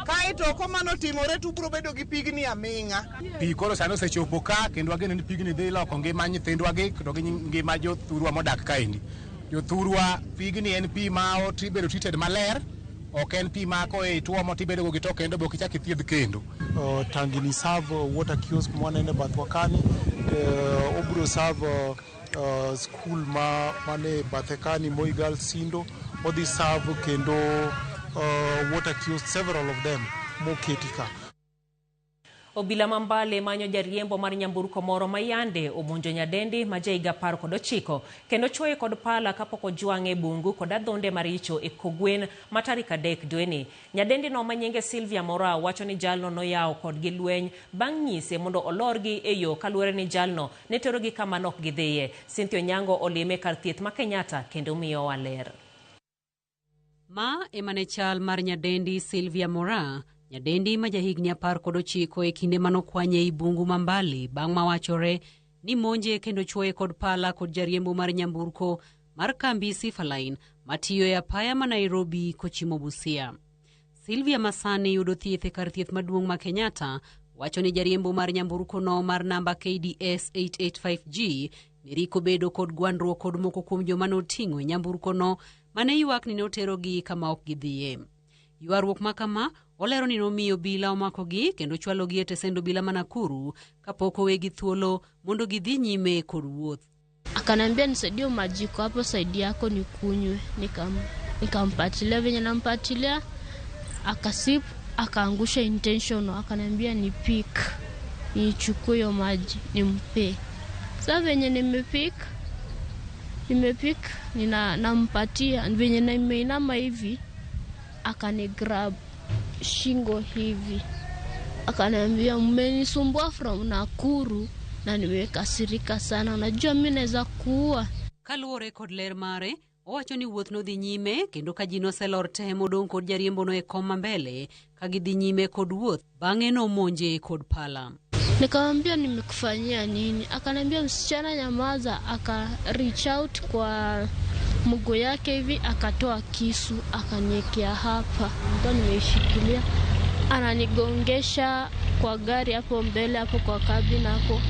M: Kaito komano timore tubro bedo gi pigni aming'a.
Q: Pi koro sano osechopo ka kendo wageno ni pigni dhi loko ngima nyithindwa gi to gi ngima jothurwa modak kaendi. Jothurwa pigni en pi ma otibedo treated maler, ok en pi ma ko e tuomo tibedo go gito kendo bo kichak ithiedh kendo.
C: Tangini serve water kiosk mwanene Bathwakani, obro serve school mane Bathekani Moi Girls Sindo, odhi serve kendo water kiosk, several of them moketika.
A: Obila mambale manyo jariembo mar nyamburko moro mayande omonjo nyadendi ma jaiga 19 kendo chwoye kod pala kapok ojwang'e bungu kod adhonde maricho e Kogwen ma tarik 3 dweni. Nyadendi no manyinge Sylvia Mora wacho ni jalno noyawo kodgi lweny bang' nyise mondo olorgi e yo kaluwore ni jalno ne terogi kama nok gidhiye. Cynthia Onyango olime kar thieth ma Kenyatta kendo miyo waler.
D: Ma emane chal mar nyadendi Sylvia Mora, nyadendi ma jahigni 19 e kinde manokwanye i bungu mambali bang' mawachore ni monje kendo chwoye kod pala kod jariembo mar nyamburko mar kambi Sifaline matiyo e apaya ma Nairobi kochimo Busia. Sylvia Masani yudo thieth e kar thieth maduong' ma Kenyatta wacho ni jariembo mar nyamburko no mar namba KDS 885G niriko bedo kod gwandruok kod moko kuom joma noting'o e nyamburko no mane ywak ni noterogi kama ok gidhiye. Ywaruok makama Olero ni nomiyo bila omakogi kendo chwalogi e tesend obila ma Nakuru kapok owegi thuolo mondo gidhi nyime kod wuoth.
G: Akaniambia nisaidie majiko hapo saidi yako nikunywe. Nikampatilia venye nampatilia akasip akaangusha intention, akaniambia nipik nichukue hiyo maji nimpe. Sasa venye nimepik nampatia venye nimeinama hivi akanigrab shingo hivi akaniambia mmenisumbua from Nakuru na nimekasirika sana, unajua mimi naweza kuua.
D: Kaluore kod ler mare owacho ni wuoth no dhi nyime kendo ka ji noselor te modong' kod jariembo no e koma mbele ka gidhi nyime kod wuoth bang'e nomonje kod pala.
G: Nikamwambia nimekufanyia nini? Akaniambia msichana nyamaza. Aka reach out kwa mguu yake hivi akatoa kisu akaniekea hapa, ndio nimeishikilia. Ananigongesha kwa gari hapo mbele hapo kwa cabin hapo,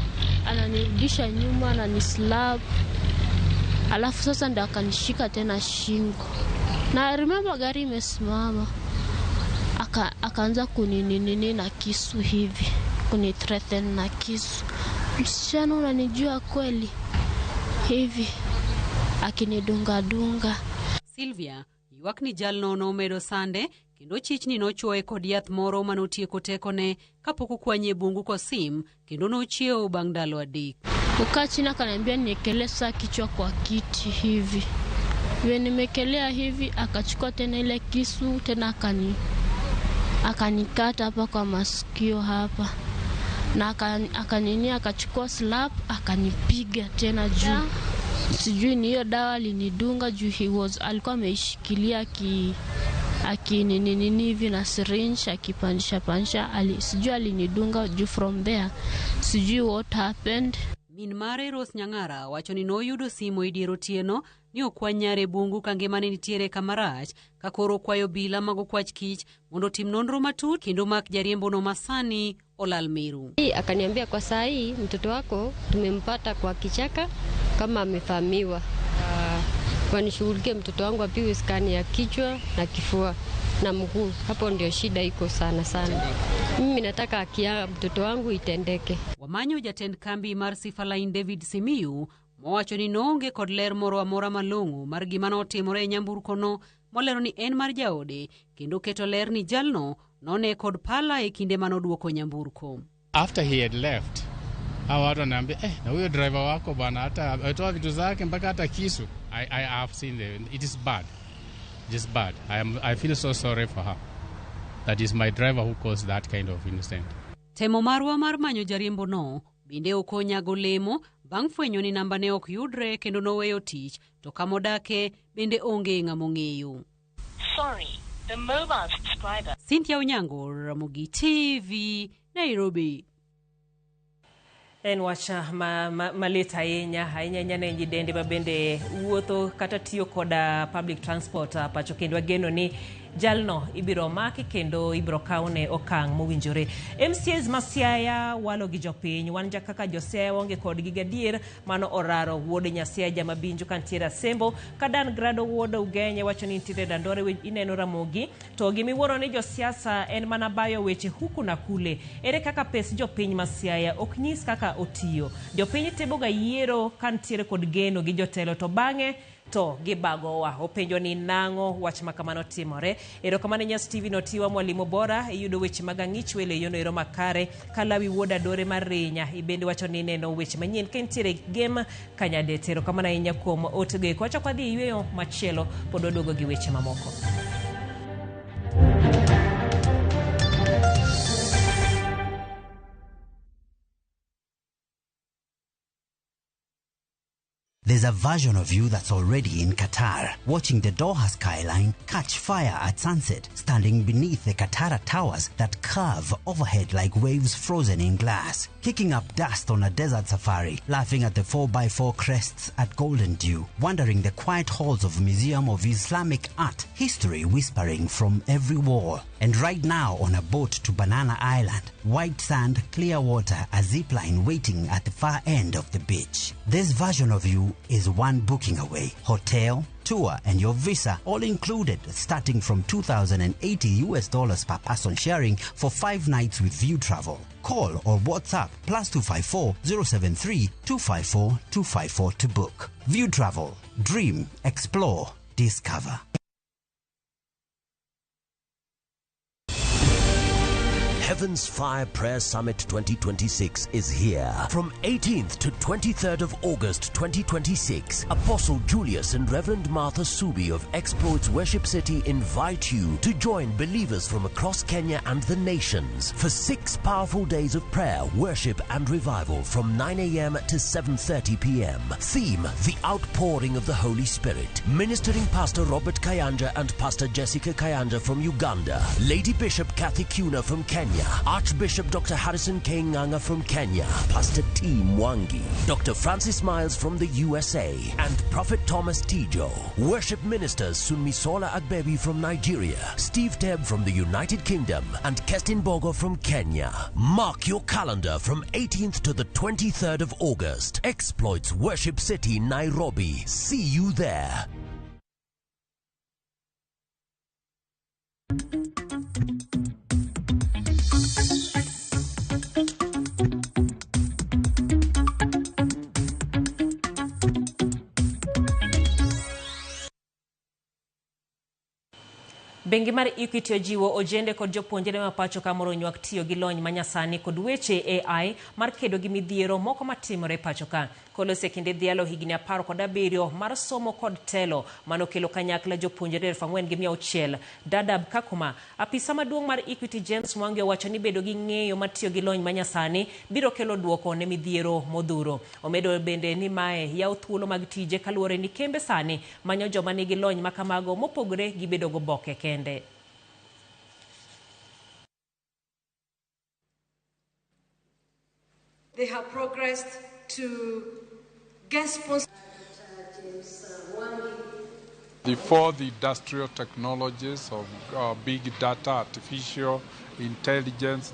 G: ananirudisha nyuma, ananislap. Alafu sasa ndo akanishika tena shingo. Na remember gari imesimama. Akaanza kuninini na kisu hivi, kunithreaten na kisu. Msichana unanijua kweli? Hivi akinidunga.
D: Sylvia ywak ni jalno nomedo sande kendo chichni nochuoye kod yath moro manotieko tekone kapok okwanye bungu ko sim kendo nochiewo bang' ndalo 3.
G: Kukaa chini akaniambia niekelee saa kichwa kwa kiti hivi. Vile nimekelea hivi akachukua tena ile kisu tena akanikata hapa kwa masikio hapa. Na akachukua slap akanipiga tena juu. Sijui ni hiyo dawa alinidunga juu alikuwa ameishikilia akinini hivi na syringe akipanisha sijui alinidunga juu from there. Sijui what happened.
D: Min mare Rose Nyang'ara wacho ni noyudo simo e dier otieno ni okwanyare bungu ka ngimane nitiere kamarach ka koro kwayo bila mag okwach kich mondo tim nonro matut kendo mak jariembo no masani olal Meru.
H: Akaniambia kwa saa hii mtoto wako tumempata kwa kichaka kama amefahamiwa. Kwa nishughulikie mtoto wangu apiwe skani ya kichwa na kifua na mguu. Hapo ndio shida iko sana. Mimi nataka haki ya mtoto wangu itendeke.
D: Wamanyo jatend kambi mar Sifalain David Simiyu mowacho ni noonge kod ler moro amora malong'o mar gima notimore e nyamburko no, molero ni en mar jaode kendo keto ler ni jalno none kod pala e kinde manoduoko nyamburko.
J: After he had left, watu wanaambia na huyo driver wako bana hata ametoa vitu zake mpaka hata kisu. I have seen it is bad. Just bad. I feel so sorry for her. That is my driver who caused that kind of incident.
D: Temo marwa mar manyo jariembo no bende okonyago lemo bang' fwenyo ni namba ne ok yudre kendo noweyo tich to kamodake bende onge ng'amo ng'eyo.
K: Sorry, the mobile subscriber.
D: Cynthia Onyango, Ramogi TV, Nairobi.
A: En wacha malita ahinya nyane jidende mabende wuotho kata tiyo koda public transport pacho kendo ageno ni jalno ibiro maki kendo ibiro kaune okang' mowinjore. MCAs Masiaya walo gi jopiny wan kaka Josea wonge kod gigadier mano oraro wuode Nyasiaya Jamabinjo kantiera Sembo kadan grado wuodo Ugenye wacho ni ntiere Dandore ineno Ramogi to gimiwuoro ni josiasa en mana bayo weche huku na kule. Ere kaka pes jopiny Masiaya ok nyis kaka otiyo. Jopiny teboga yiero kantiere kod geno gi jotelo to bang'e to gibagowa. Openjo ni nang'o wach makamano timore. Erokamano Nyas TV notiwa mwalimu bora iyudo weche magang'ich wele yono ero makare Kalawi wuoda Dore Marinya ibende wacho ni neno weche manyien kentiere game Kanyadete. Erokamano ahinya kuom otego wacho kwa dhi yweyo machielo pod odogo gi weche mamoko.
L: There's a version of you that's already in Qatar, watching the Doha skyline catch fire at sunset, standing beneath the Qatar towers that curve overhead like waves frozen in glass, kicking up dust on a desert safari, laughing at the 4x4 crests at Golden Dew, wandering the quiet halls of Museum of Islamic Art, history whispering from every wall. And right now on a boat to Banana Island, white sand, clear water, a zipline waiting at the far end of the beach. This version of you is one booking away. Hotel, tour and your visa, all included, starting from $2,080 per person sharing for 5 nights with View Travel. Call or WhatsApp +254 073 254 254 to book. View Travel. Dream, explore, discover.
B: Heaven's Fire Prayer Summit 2026 is here. From 18th to 23rd of August 2026, Apostle Julius and Reverend Martha Subi of Exploits Worship City invite you to join believers from across Kenya and the nations for 6 powerful days of prayer, worship and revival from 9 a.m. to 7:30 p.m. Theme: The Outpouring of the Holy Spirit. Ministering Pastor Robert Kayanja and Pastor Jessica Kayanja from Uganda. Lady Bishop Kathy Kuna from Kenya. Archbishop Dr. Harrison K. Nganga from Kenya, Pastor T. Mwangi, Dr. Francis Miles from the USA, and Prophet Thomas Tijo. Worship ministers Sunmisola Agbebi from Nigeria, Steve Tebb from the United Kingdom, and Kestin Bogo from Kenya. Mark your calendar from 18th to the 23rd of August. Exploits Worship City, Nairobi. See you there.
A: Bengi mar Equity ojiwo ojende kod jopuonjre mapacho kamoro nywak tiyo gi lony manyasani kod weche AI mar kedo gi midhiero moko matimore pacho ka. Kolose kinde dhialo higni 17 mar somo kod telo manokelo kanyakla jopuonjre 4,600. Dadab Kakuma, apisa maduong' mar Equity James Mwangi owacho ni bedo gi ng'eyo mar tiyo gi lony manyasani biro kelo duoko ne midhiero modhuro. Omedo bende ni mae yawo thuolo mag tije kaluwore ni kembe sani manyo joma nigi lony makamago mopogore gi bedo go boke kende.
N: They have progressed to get sponsors.
O: For the industrial technologies of big data, artificial intelligence,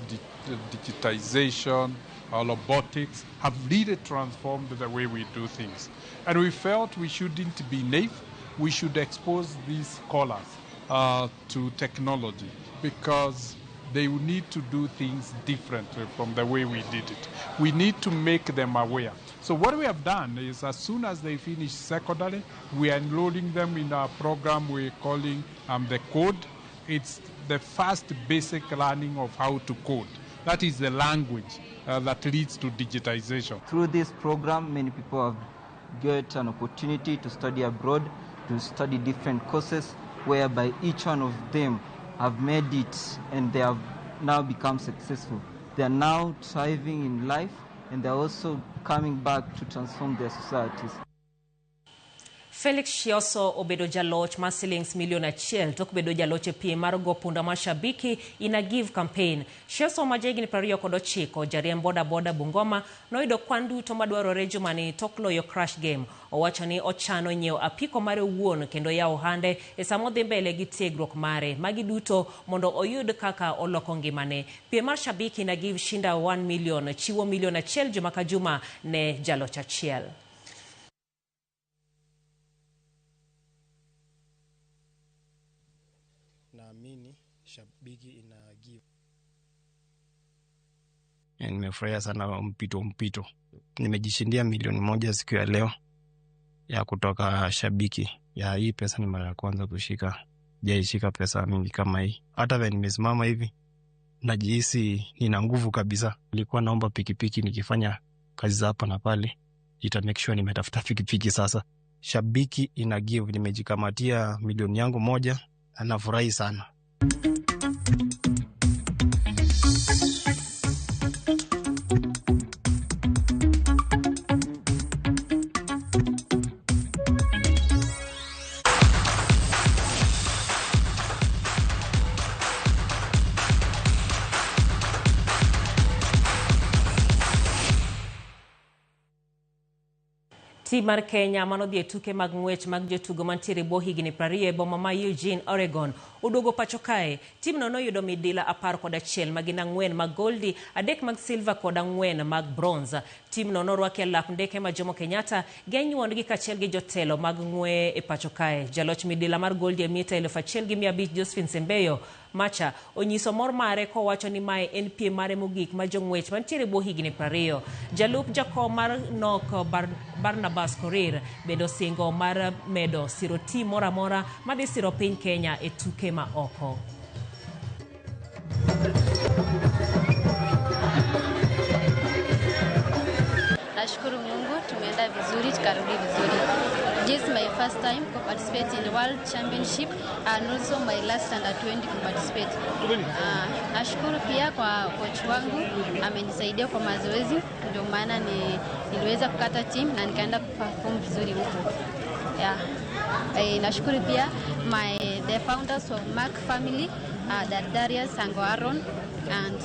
O: digitization, robotics have really transformed the way we do things. And we felt we shouldn't be naive. We should expose these scholars to technology because they will need to do things differently from the way we did it. We need to make them aware. So what we have done is as soon as they finish secondary, we are enrolling them in a program we're calling the Code. It's the first basic learning of how to code. That is the language that leads to digitization.
P: Through this program, many people have got an opportunity to study abroad, to study different courses, whereby each one of them have made it and they have now become successful. They are now thriving in life and they're also coming back to transform their societies.
A: Felix Shioso obedo jaloch ma shillings milioni 1 tok bedo jaloch e piem mar go punda mashabiki ina give campaign. Shioso ma jegni 29 jariem boda Bungoma noido kwandu to madwarore jumani tok loyo crash game. Owacho ni ochano nyiew apiko mare wuon kendo yawo hande e samo dhi mbele gi tiegruok mare magi duto mondo oyud kaka oloko ngimane. Piem mar shabiki na give shinda 1 million chiwo milioni 1 juma ka juma ne jaloch achiel.
R: Naamini shabiki ina give.
Z: Nimefurahia sana mpito. Nimejishindia milioni 1 siku ya leo ya kutoka shabiki. Ya hii pesa ni mara ya kwanza kushika. Sijaishika pesa mingi kama hii. Hata vile nimesimama hivi najihisi nina nguvu kabisa. Nilikuwa naomba pikipiki nikifanya kazi za hapa na pale. Ita make sure nimetafuta pikipiki sasa. Shabiki ina give, nimejikamatia milioni yangu 1. Anafurahi sana.
A: Tim mar Kenya manodhi e tuke mag ng'wech mag jotugo mantiere bo higni 20 e boma ma Eugene, Oregon. Uduogo pacho kae, tim no noyudo midila 11 mag 4 mag goldi, 3 mag silver kod 4 mag bronze. Tim no norwaki e lap ndeke ma Jomo Kenyatta genyuondgi kachiel gi jotelo mag ng'we e pacho kae. Jaloch midila mar gold e mita 1,500 Josephine Sembeyo Macha onyiso mor mare kowacho ni mae en piem mare mogik ma jong'wech mantiere bwo higni 20. Jalup jakom mar nok Barnabas Korir bendo singo mar medo siro tim mora mora madhi siro piny Kenya e tuke ma oko.
E: Nashukuru Mungu tumeenda vizuri tukarudi vizuri. This is my first time to participate in World Championship and also my last under 20 to participate. Nashukuru pia kwa coach wangu amenisaidia kwa mazoezi, ndio maana niliweza kukata team na nikaenda kuperform vizuri huko. Nashukuru pia the founders of Mark family, Darius Sango Aaron and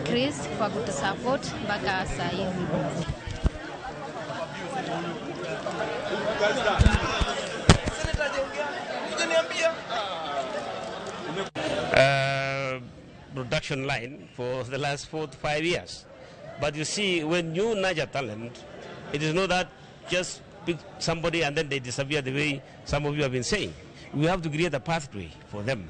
E: Chris kwa kutusupport mpaka saa hizi.
F: Production line for the last 4 to 5 years. But you see, when you nurture talent, it is not that just pick somebody and then they disappear the way some of you have been saying. We have to create a pathway for them.